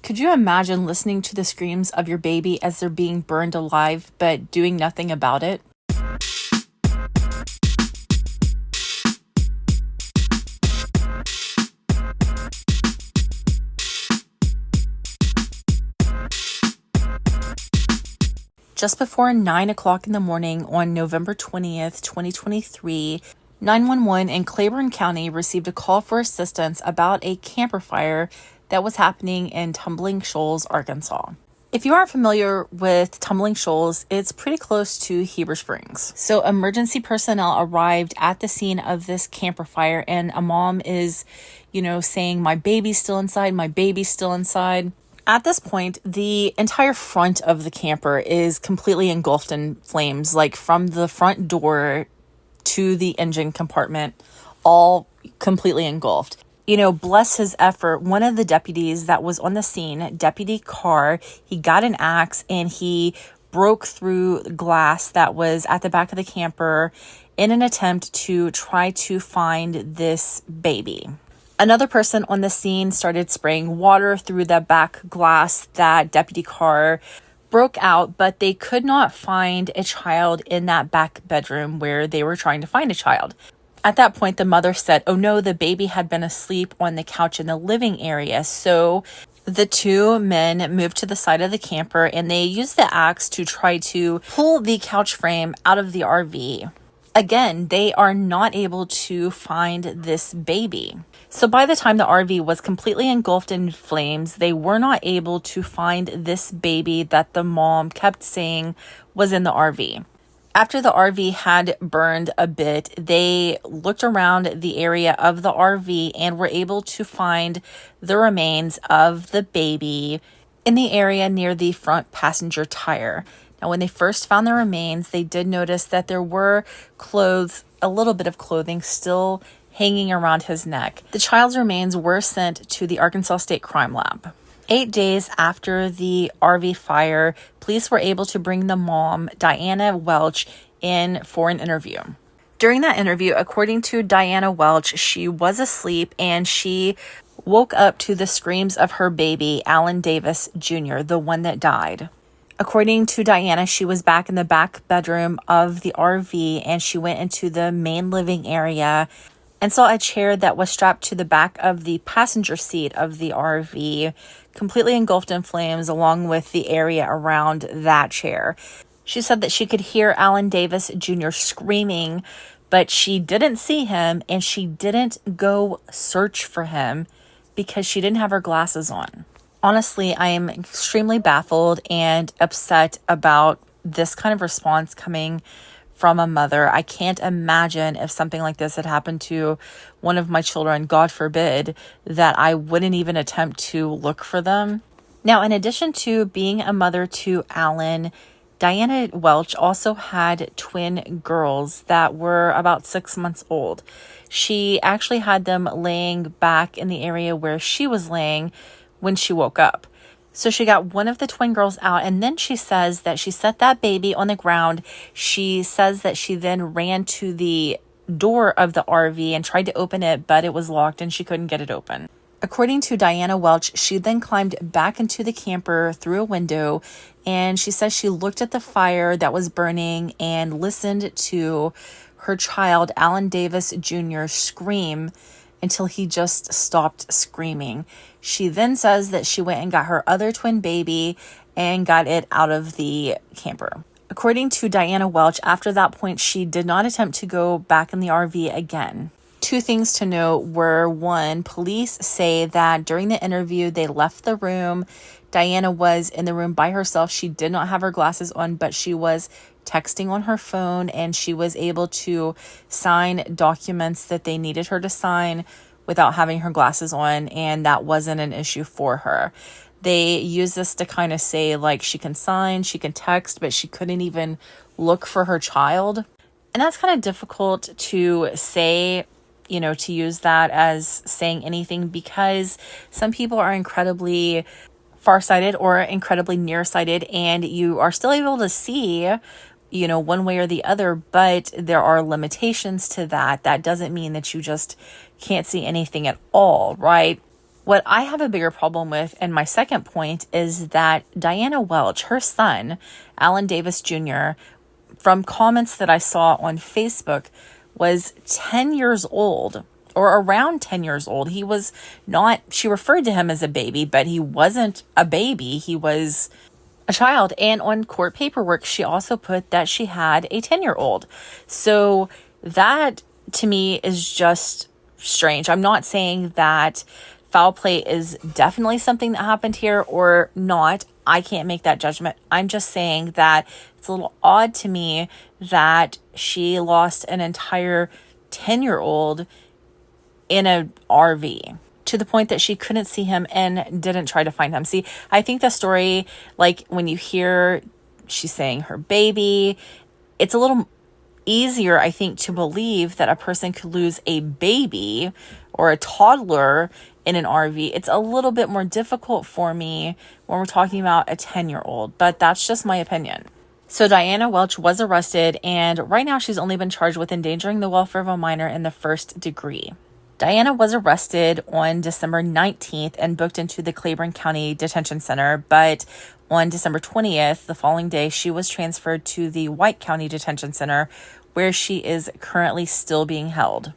Could you imagine listening to the screams of your baby as they're being burned alive, but doing nothing about it? Just before 9 o'clock in the morning on November 20th, 2023, 911 in Claiborne County received a call for assistance about a camper fire that was happening in Tumbling Shoals, Arkansas. If you aren't familiar with Tumbling Shoals, it's pretty close to Heber Springs. So emergency personnel arrived at the scene of this camper fire, and a mom is, saying, "My baby's still inside, my baby's still inside." At this point, the entire front of the camper is completely engulfed in flames, like from the front door to the engine compartment, all completely engulfed. Bless his effort, one of the deputies that was on the scene, Deputy Carr, he got an axe and he broke through glass that was at the back of the camper in an attempt to try to find this baby. Another person on the scene started spraying water through the back glass that Deputy Carr broke out, but they could not find a child in that back bedroom where they were trying to find a child. At that point, the mother said, "Oh no, the baby had been asleep on the couch in the living area." So the two men moved to the side of the camper and they used the axe to try to pull the couch frame out of the RV. Again, they are not able to find this baby. So by the time the RV was completely engulfed in flames, they were not able to find this baby that the mom kept saying was in the RV. After the RV had burned a bit, they looked around the area of the RV and were able to find the remains of the baby in the area near the front passenger tire. Now, when they first found the remains, they did notice that there were clothes, a little bit of clothing still hanging around his neck. The child's remains were sent to the Arkansas State Crime Lab. 8 days after the RV fire, police were able to bring the mom, Diana Welch, in for an interview. During that interview, according to Diana Welch, she was asleep and she woke up to the screams of her baby, Alan Davis Jr., the one that died. According to Diana, she was back in the back bedroom of the RV and she went into the main living area and saw a chair that was strapped to the back of the passenger seat of the RV, completely engulfed in flames, along with the area around that chair. She said that she could hear Alan Davis Jr. screaming, but she didn't see him and she didn't go search for him because she didn't have her glasses on. Honestly, I am extremely baffled and upset about this kind of response coming from a mother. I can't imagine if something like this had happened to one of my children, God forbid, that I wouldn't even attempt to look for them. Now, in addition to being a mother to Alan, Diana Welch also had twin girls that were about 6 months old. She actually had them laying back in the area where she was laying when she woke up. So she got one of the twin girls out, and then she says that she set that baby on the ground. She says that she then ran to the door of the RV and tried to open it, but it was locked and she couldn't get it open. According to Diana Welch, she then climbed back into the camper through a window, and she says she looked at the fire that was burning and listened to her child, Alan Davis Jr., scream until he just stopped screaming. She then says that she went and got her other twin baby and got it out of the camper. According to Diana Welch, after that point, she did not attempt to go back in the RV again. Two things to note were, one, police say that during the interview, they left the room. Diana was in the room by herself. She did not have her glasses on, but she was texting on her phone and she was able to sign documents that they needed her to sign without having her glasses on, and that wasn't an issue for her. They use this to kind of say, like, she can sign, she can text, but she couldn't even look for her child. And that's kind of difficult to say, to use that as saying anything, because some people are incredibly farsighted or incredibly nearsighted, and you are still able to see, one way or the other, but there are limitations to that. That doesn't mean that you just can't see anything at all, right? What I have a bigger problem with, and my second point, is that Diana Welch, her son, Alan Davis Jr., from comments that I saw on Facebook, was 10 years old or around 10 years old. He was not, she referred to him as a baby, but he wasn't a baby. He was a child. And on court paperwork, she also put that she had a 10-year-old. So that to me is just strange. I'm not saying that foul play is definitely something that happened here or not. I can't make that judgment. I'm just saying that it's a little odd to me that she lost an entire 10-year-old in a RV to the point that she couldn't see him and didn't try to find him. See, I think the story, like when you hear she's saying her baby, it's a little easier, I think, to believe that a person could lose a baby or a toddler in an RV. It's a little bit more difficult for me when we're talking about a 10-year-old, but that's just my opinion. So Diana Welch was arrested, and right now she's only been charged with endangering the welfare of a minor in the first degree. Diana was arrested on December 19th and booked into the Claiborne County Detention Center, but on December 20th, the following day, she was transferred to the White County Detention Center, where she is currently still being held.